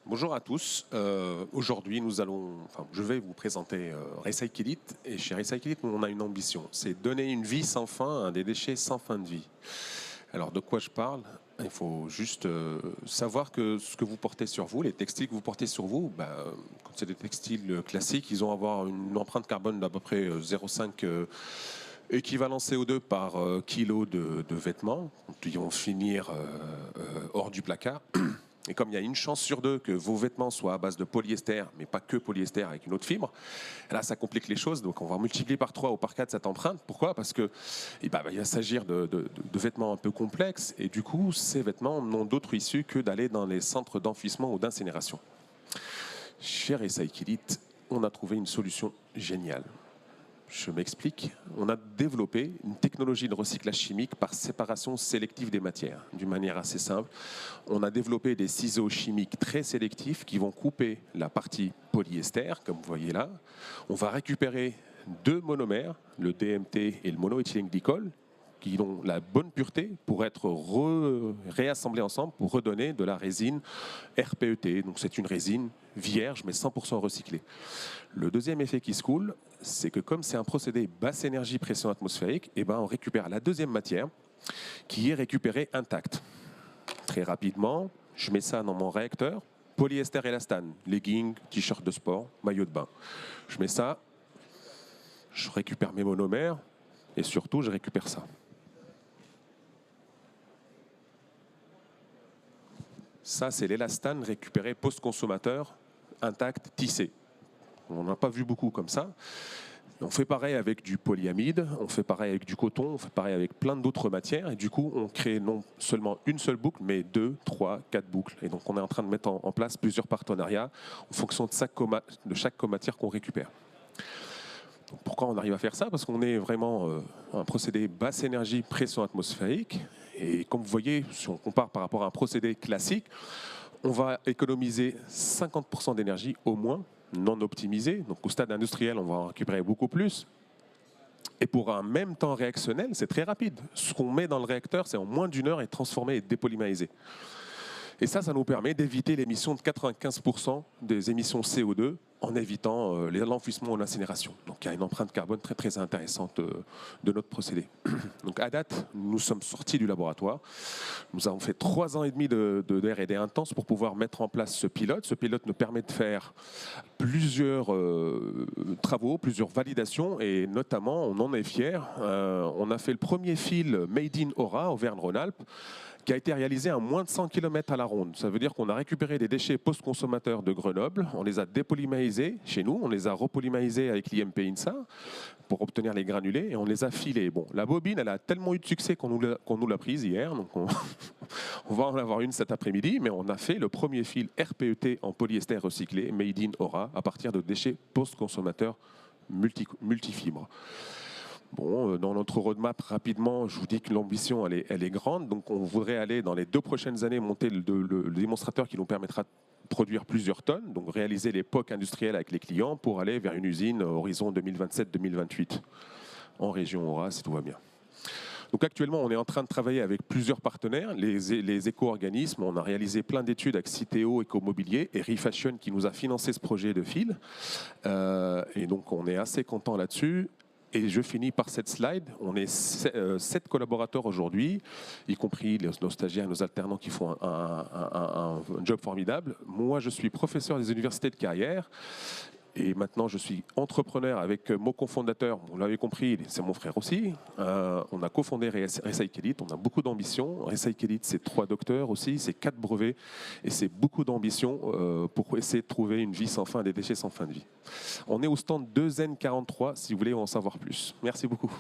Bonjour à tous. Aujourd'hui, je vais vous présenter Recycle It. Et chez Recycle It, on a une ambition, c'est donner une vie sans fin à des déchets sans fin de vie. Alors, de quoi je parle? Il faut juste savoir que ce que vous portez sur vous, les textiles que vous portez sur vous, quand c'est des textiles classiques, ils ont avoir une empreinte carbone d'à peu près 0,5 équivalent CO2 par kilo de vêtements. Ils vont finir hors du placard. Et comme il y a une chance sur deux que vos vêtements soient à base de polyester, mais pas que polyester avec une autre fibre, là ça complique les choses. Donc on va multiplier par 3 ou par 4 cette empreinte. Pourquoi? Parce que il va s'agir de vêtements un peu complexes. Et du coup, ces vêtements n'ont d'autre issue que d'aller dans les centres d'enfouissement ou d'incinération. Chez Recycle It, on a trouvé une solution géniale. Je m'explique. On a développé une technologie de recyclage chimique par séparation sélective des matières. D'une manière assez simple, on a développé des ciseaux chimiques très sélectifs qui vont couper la partie polyester, comme vous voyez là. On va récupérer deux monomères, le DMT et le monoéthylène-glycol, qui ont la bonne pureté pour être réassemblés ensemble pour redonner de la résine RPET. Donc c'est une résine vierge mais 100% recyclée. Le deuxième effet qui se coule, c'est que comme c'est un procédé basse énergie pression atmosphérique, on récupère la deuxième matière qui est récupérée intacte. Très rapidement, je mets ça dans mon réacteur, polyester élastane, leggings, t-shirt de sport, maillot de bain. Je mets ça, je récupère mes monomères et surtout je récupère ça. Ça, c'est l'élastane récupéré post-consommateur, intact, tissé. On n'en a pas vu beaucoup comme ça. On fait pareil avec du polyamide, on fait pareil avec du coton, on fait pareil avec plein d'autres matières. Et du coup, on crée non seulement une seule boucle, mais 2, 3, 4 boucles. Et donc, on est en train de mettre en place plusieurs partenariats en fonction de chaque matière qu'on récupère. Donc, pourquoi on arrive à faire ça? Parce qu'on est vraiment un procédé basse énergie pression atmosphérique. Et comme vous voyez, si on compare par rapport à un procédé classique, on va économiser 50% d'énergie au moins, non optimisée. Donc au stade industriel, on va en récupérer beaucoup plus. Et pour un même temps réactionnel, c'est très rapide. Ce qu'on met dans le réacteur, c'est en moins d'une heure et transformé et dépolymérisé. Et ça nous permet d'éviter l'émission de 95% des émissions CO2 en évitant l'enfouissement ou l'incinération. Donc il y a une empreinte carbone très très intéressante de notre procédé. Donc à date, nous sommes sortis du laboratoire. Nous avons fait 3 ans et demi de R&D intense pour pouvoir mettre en place ce pilote. Ce pilote nous permet de faire plusieurs travaux, plusieurs validations et notamment, on en est fiers, on a fait le premier fil Made in Aura, Auvergne-Rhône-Alpes, qui a été réalisé à moins de 100 km à la ronde. Ça veut dire qu'on a récupéré des déchets post-consommateurs de Grenoble, on les a dépolymérisés chez nous, on les a repolymérisés avec l'IMP INSA pour obtenir les granulés et on les a filés. Bon, la bobine, elle a tellement eu de succès qu'on nous l'a prise hier, donc on va en avoir une cet après-midi, mais on a fait le premier fil RPET en polyester recyclé, Made in Aura, à partir de déchets post-consommateurs multifibres. Bon, dans notre roadmap, rapidement, je vous dis que l'ambition, elle est grande. Donc, on voudrait aller, dans les 2 prochaines années, monter le démonstrateur qui nous permettra de produire plusieurs tonnes, donc réaliser les POC industriels avec les clients pour aller vers une usine horizon 2027-2028 en région Aura, si tout va bien. Donc actuellement, on est en train de travailler avec plusieurs partenaires, les éco-organismes. On a réalisé plein d'études avec Citeo, Écomobilier et Refashion qui nous a financé ce projet de fil. Et donc, on est assez content là-dessus. Et je finis par cette slide. On est 7 collaborateurs aujourd'hui, y compris nos stagiaires, nos alternants qui font un job formidable. Moi, je suis professeur des universités de carrière. Et maintenant, je suis entrepreneur avec mon cofondateur. Vous l'avez compris, c'est mon frère aussi. On a cofondé Recycle It. On a beaucoup d'ambition. Recycle It, c'est 3 docteurs aussi, c'est 4 brevets. Et c'est beaucoup d'ambition pour essayer de trouver une vie sans fin, des déchets sans fin de vie. On est au stand 2N43 si vous voulez en savoir plus. Merci beaucoup.